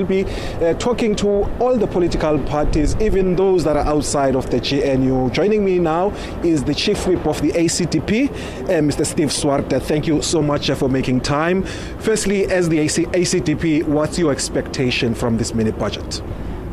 be talking to all the political parties, even those that are outside of the GNU. Joining me now is the Chief Whip of the ACDP, Mr. Steve Swart. Thank you so much for making time. Firstly, as the ACDP, what's your expectation from this mini budget?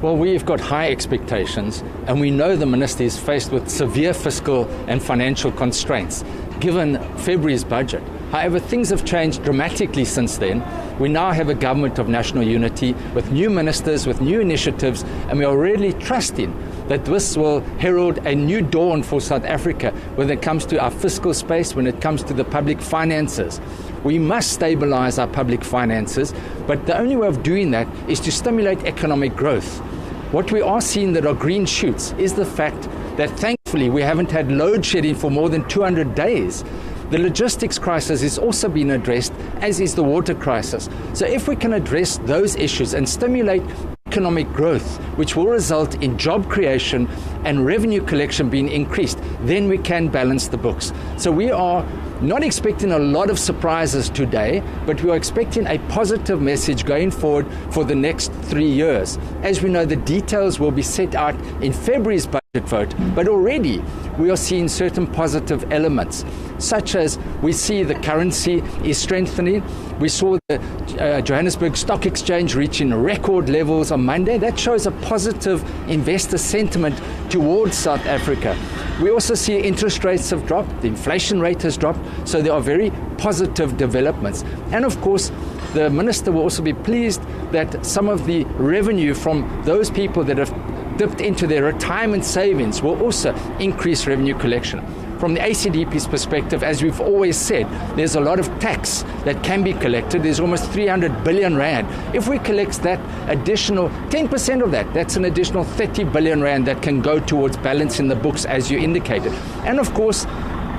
Well, we've got high expectations, and we know the minister is faced with severe fiscal and financial constraints, given February's budget. However, things have changed dramatically since then. We now have a government of national unity with new ministers, with new initiatives, and we are really trusting that this will herald a new dawn for South Africa when it comes to our fiscal space, when it comes to the public finances. We must stabilize our public finances, but the only way of doing that is to stimulate economic growth. What we are seeing that are green shoots is the fact that thankfully we haven't had load shedding for more than 200 days. The logistics crisis is also being addressed, as is the water crisis. So if we can address those issues and stimulate economic growth, which will result in job creation and revenue collection being increased, then we can balance the books. So we are not expecting a lot of surprises today, but we are expecting a positive message going forward for the next 3 years. As we know, the details will be set out in February's budget vote, but already we are seeing certain positive elements, such as we see the currency is strengthening. We saw the Johannesburg Stock Exchange reaching record levels on Monday. That shows a positive investor sentiment towards South Africa. We also see interest rates have dropped, the inflation rate has dropped, so there are very positive developments. And of course, the minister will also be pleased that some of the revenue from those people that have dipped into their retirement savings will also increase revenue collection. From the ACDP's perspective, as we've always said, there's a lot of tax that can be collected. There's almost 300 billion rand. If we collect that additional 10% of that, that's an additional 30 billion rand that can go towards balancing the books, as you indicated. And of course,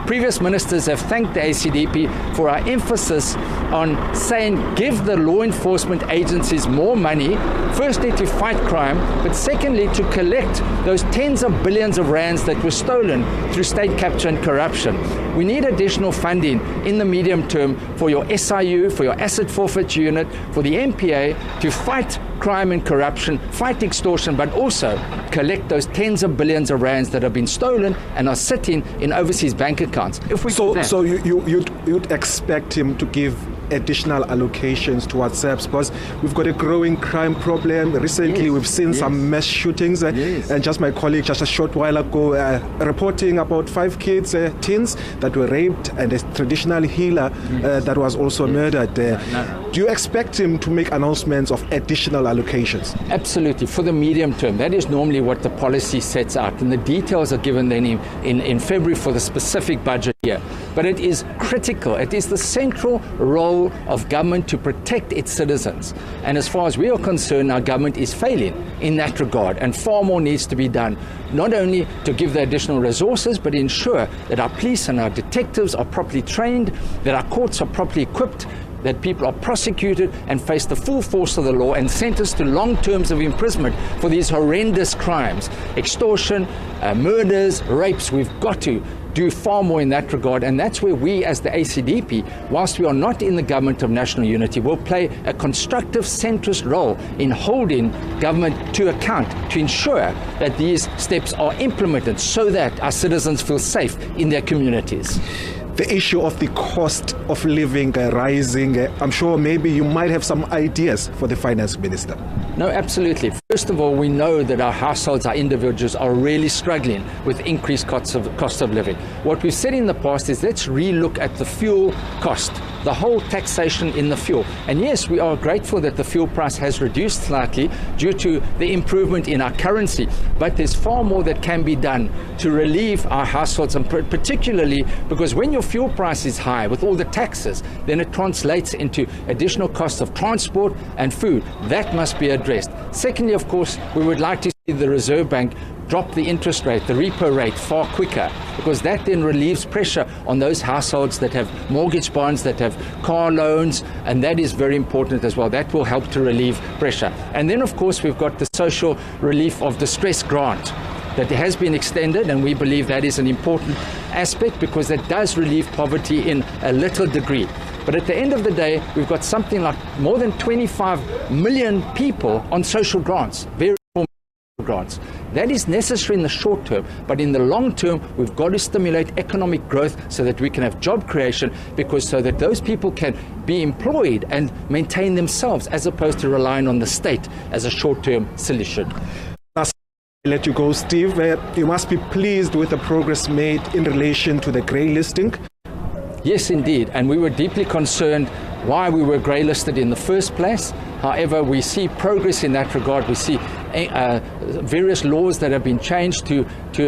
previous ministers have thanked the ACDP for our emphasis on saying give the law enforcement agencies more money, firstly to fight crime, but secondly to collect those tens of billions of rands that were stolen through state capture and corruption. We need additional funding in the medium term for your SIU, for your asset forfeiture unit, for the MPA to fight crime and corruption, fight extortion, but also collect those tens of billions of rands that have been stolen and are sitting in overseas bank accounts. If we so you'd expect him to give additional allocations towards SABC, because we've got a growing crime problem. Recently, we've seen some mass shootings, and just my colleague just a short while ago reporting about 5 kids, teens that were raped, and a traditional healer that was also murdered. Do you expect him to make announcements of additional allocations? Absolutely, for the medium term. That is normally what the policy sets out, and the details are given then in February for the specific budget year. But it is critical. It is the central role of government to protect its citizens. And as far as we are concerned, our government is failing in that regard, and far more needs to be done, not only to give the additional resources, but ensure that our police and our detectives are properly trained, that our courts are properly equipped, that people are prosecuted and face the full force of the law and sentenced to long terms of imprisonment for these horrendous crimes, extortion, murders, rapes. We've got to do far more in that regard, and that's where we as the ACDP, whilst we are not in the government of national unity, will play a constructive centrist role in holding government to account to ensure that these steps are implemented so that our citizens feel safe in their communities. The issue of the cost of living rising, I'm sure maybe you might have some ideas for the finance minister. No, absolutely. First of all, we know that our households, our individuals are really struggling with increased cost of living. What we've said in the past is let's relook at the fuel cost, the whole taxation in the fuel. And yes, we are grateful that the fuel price has reduced slightly due to the improvement in our currency, but there's far more that can be done to relieve our households, and particularly because when your fuel price is high with all the taxes, then it translates into additional costs of transport and food. That must be addressed. Secondly, of course, we would like to see the Reserve Bank drop the interest rate, the repo rate, far quicker, because that then relieves pressure on those households that have mortgage bonds, that have car loans, and that is very important as well. That will help to relieve pressure. And then, of course, we've got the social relief of distress grant that has been extended, and we believe that is an important aspect because that does relieve poverty in a little degree. But at the end of the day, we've got something like more than 25 million people on social grants, very grants. That is necessary in the short term, but in the long term, we've got to stimulate economic growth so that we can have job creation, because so that those people can be employed and maintain themselves, as opposed to relying on the state as a short-term solution. Let you go, Steve. You must be pleased with the progress made in relation to the grey listing. Yes, indeed, and we were deeply concerned why we were grey listed in the first place. However, we see progress in that regard. We see various laws that have been changed to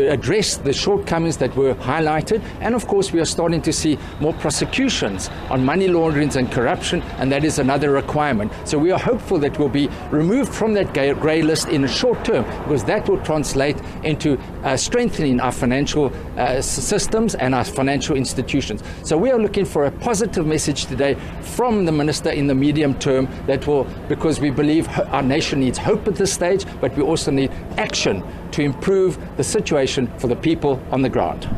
address the shortcomings that were highlighted. And of course, we are starting to see more prosecutions on money launderings and corruption, and that is another requirement. So we are hopeful that we'll be removed from that grey list in the short term, because that will translate into strengthening our financial systems and our financial institutions. So we are looking for a positive message today from the Minister in the medium term that will, because we believe our nation needs hope at this stage, but we also need action to improve the situation for the people on the ground.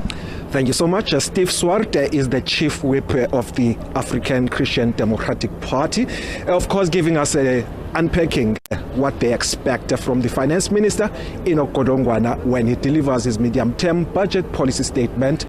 Thank you so much. Steve Swart is the Chief Whip of the African Christian Democratic Party, of course giving us unpacking what they expect from the Finance Minister Enoch Godongwana when he delivers his medium-term budget policy statement